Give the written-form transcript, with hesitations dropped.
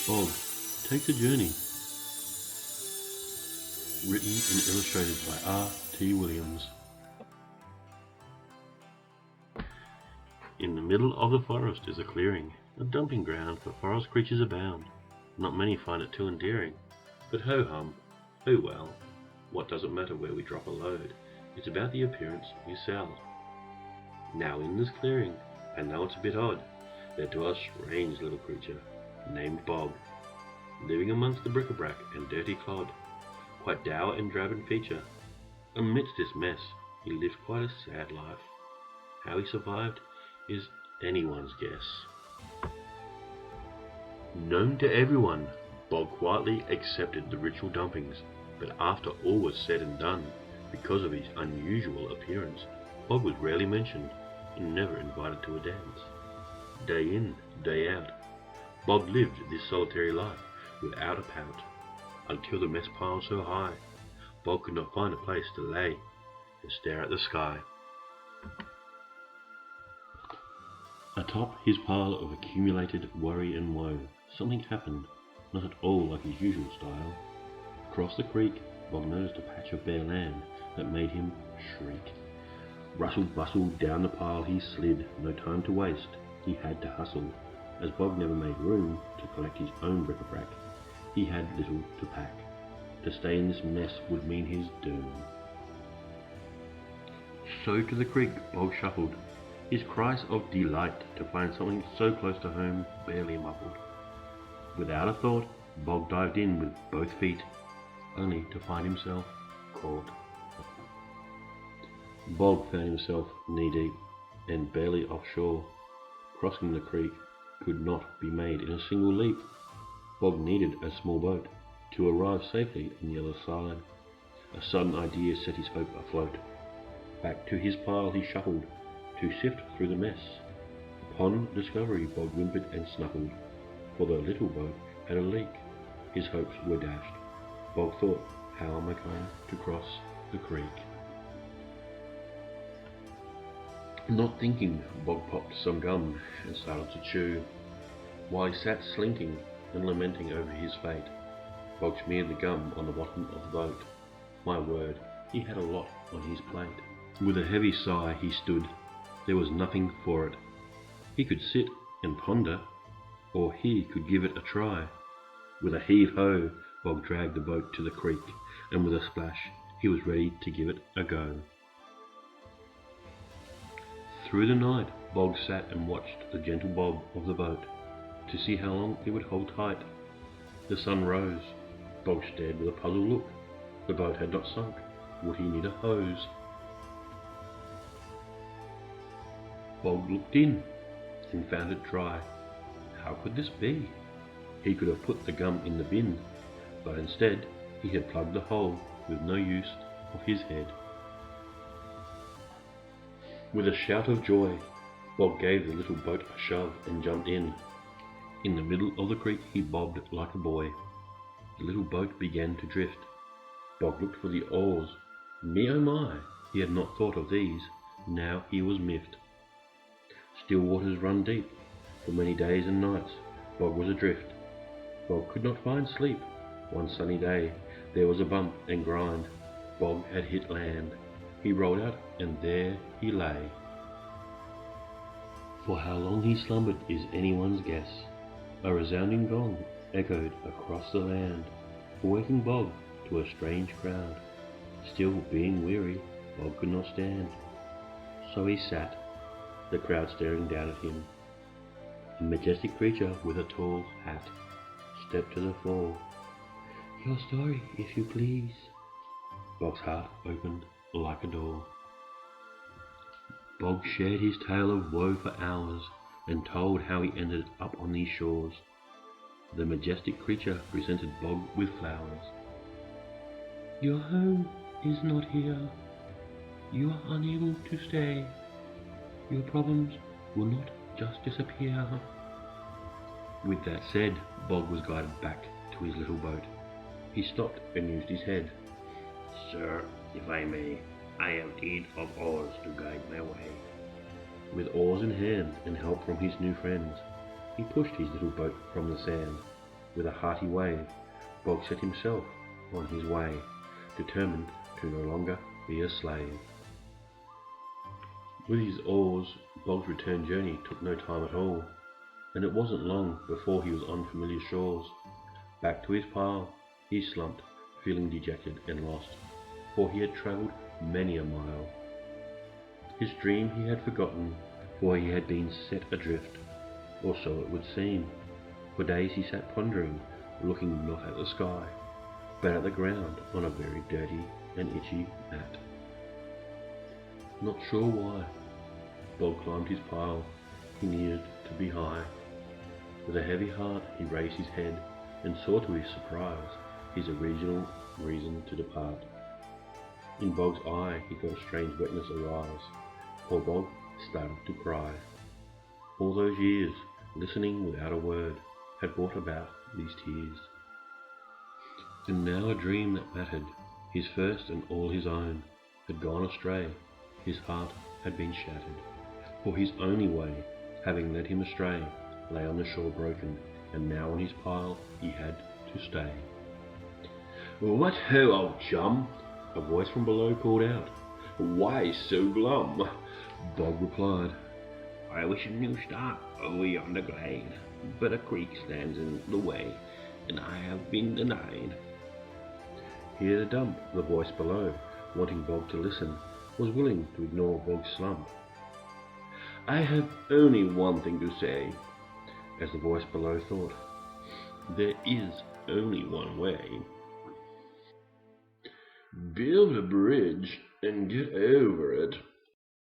Bog takes a journey. Written and illustrated by R. T. Williams. In the middle of the forest is a clearing, a dumping ground for forest creatures abound. Not many find it too endearing, but ho-hum, oh well, what does it matter where we drop a load? It's about the appearance we sell. Now in this clearing, I know it's a bit odd, there dwells a strange little creature named Bog, living amongst the bric-a-brac and dirty clod, quite dour and drab in feature. Amidst this mess, he lived quite a sad life. How he survived is anyone's guess. Known to everyone, Bog quietly accepted the ritual dumpings, but after all was said and done, because of his unusual appearance, Bog was rarely mentioned and never invited to a dance. Day in, day out, Bog lived this solitary life without a pout, until the mess piled so high, Bog could not find a place to lay and stare at the sky. Atop his pile of accumulated worry and woe, something happened, not at all like his usual style. Across the creek, Bog noticed a patch of bare land that made him shriek. Rustle bustle down the pile he slid, no time to waste, he had to hustle. As Bog never made room to collect his own bric-a-brac, he had little to pack. To stay in this mess would mean his doom. So to the creek Bog shuffled, his cries of delight to find something so close to home barely muffled. Without a thought, Bog dived in with both feet, only to find himself caught. Bog found himself knee-deep and barely offshore. Crossing the creek could not be made in a single leap. Bog needed a small boat to arrive safely on the other side. A sudden idea set his hope afloat. Back to his pile he shuffled to sift through the mess. Upon discovery, Bog whimpered and snuffled, for the little boat had a leak. His hopes were dashed. Bog thought, how am I going to cross the creek? Not thinking, Bog popped some gum and started to chew. While he sat slinking and lamenting over his fate, Bog smeared the gum on the bottom of the boat. My word, he had a lot on his plate. With a heavy sigh he stood. There was nothing for it. He could sit and ponder, or he could give it a try. With a heave-ho, Bog dragged the boat to the creek, and with a splash, he was ready to give it a go. Through the night, Bog sat and watched the gentle bob of the boat, to see how long it would hold tight. The sun rose. Bog stared with a puzzled look. The boat had not sunk. Would he need a hose? Bog looked in and found it dry. How could this be? He could have put the gum in the bin, but instead he had plugged the hole with no use of his head. With a shout of joy, Bog gave the little boat a shove and jumped in. In the middle of the creek he bobbed like a boy. The little boat began to drift. Bog looked for the oars. Me oh my, he had not thought of these. Now he was miffed. Still waters run deep. For many days and nights, Bog was adrift. Bog could not find sleep. One sunny day, there was a bump and grind. Bog had hit land. He rolled out, and there he lay. For how long he slumbered is anyone's guess. A resounding gong echoed across the land, awaking Bog to a strange crowd. Still being weary, Bog could not stand. So he sat, the crowd staring down at him. A majestic creature with a tall hat stepped to the fore. Your story, if you please. Bog's heart opened like a door. Bog shared his tale of woe for hours, and told how he ended up on these shores. The majestic creature presented Bog with flowers. Your home is not here. You are unable to stay. Your problems will not just disappear. With that said, Bog was guided back to his little boat. He stopped and used his head. Sir, if I may, I am in need of oars to guide my way. With oars in hand and help from his new friends, he pushed his little boat from the sand. With a hearty wave, Bog set himself on his way, determined to no longer be a slave. With his oars, Bog's return journey took no time at all, and it wasn't long before he was on familiar shores. Back to his pile, he slumped, feeling dejected and lost, for he had travelled many a mile. His dream he had forgotten, for he had been set adrift, or so it would seem. For days he sat pondering, looking not at the sky, but at the ground on a very dirty and itchy mat. Not sure why, Bog climbed his pile. He needed to be high. With a heavy heart he raised his head, and saw to his surprise his original reason to depart. In Bog's eye he felt strange wetness arise. Poor Bog started to cry. All those years, listening without a word, had brought about these tears. And now a dream that mattered, his first and all his own, had gone astray. His heart had been shattered, for his only way, having led him astray, lay on the shore broken, and now on his pile he had to stay. "What ho, old chum!" a voice from below called out. "Why so glum?" Bog replied, "I wish a new start over yonder glade, but a creek stands in the way, and I have been denied." Here the dump, the voice below, wanting Bog to listen, was willing to ignore Bog's slump. "I have only one thing to say," as the voice below thought. "There is only one way. Build a bridge and get over it."